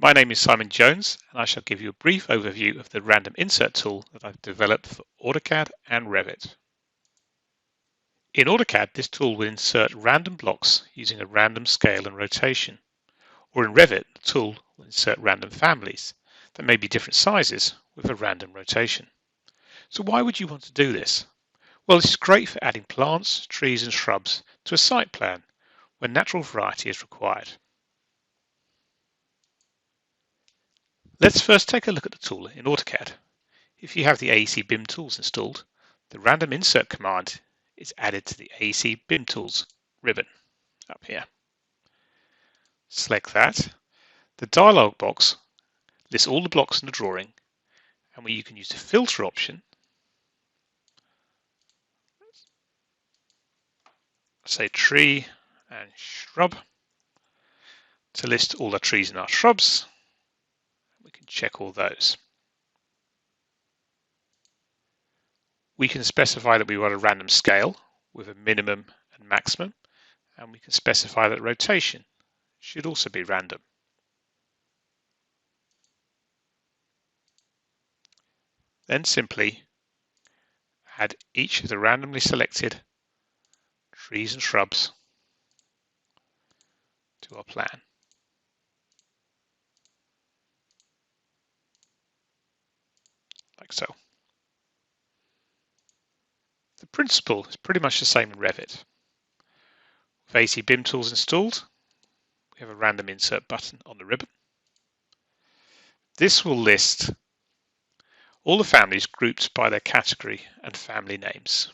My name is Simon Jones, and I shall give you a brief overview of the random insert tool that I've developed for AutoCAD and Revit. In AutoCAD, this tool will insert random blocks using a random scale and rotation. Or in Revit, the tool will insert random families that may be different sizes with a random rotation. So why would you want to do this? Well, it's great for adding plants, trees and shrubs to a site plan when natural variety is required. Let's first take a look at the tool in AutoCAD. If you have the AEC BIM tools installed, the random insert command is added to the AEC BIM tools ribbon up here. Select that. The dialog box lists all the blocks in the drawing, and you can use the filter option, say tree and shrub, to list all the trees and our shrubs. We can check all those. We can specify that we want a random scale with a minimum and maximum, and we can specify that rotation should also be random. Then simply add each of the randomly selected trees and shrubs to our plan. Like so. The principle is pretty much the same in Revit. With AEC BIM tools installed, we have a random insert button on the ribbon. This will list all the families grouped by their category and family names,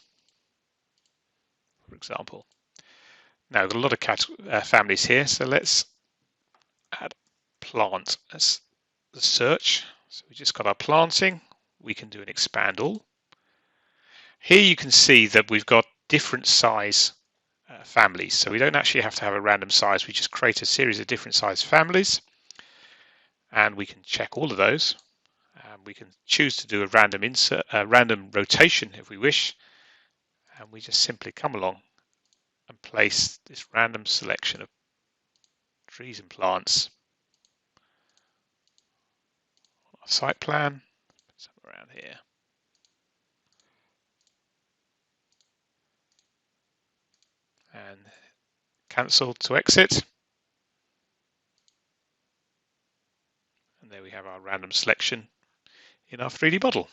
for example. Now, we've got a lot of families here, so let's add plant as the search. So we just got our planting. We can do an expand all. Here you can see that we've got different size families, so we don't actually have to have a random size. We just create a series of different size families, and we can check all of those. We can choose to do a random insert, random rotation if we wish, and we just simply come along and place this random selection of trees and plants on our site plan, somewhere around here. And cancel to exit. And there we have our random selection in our 3D model.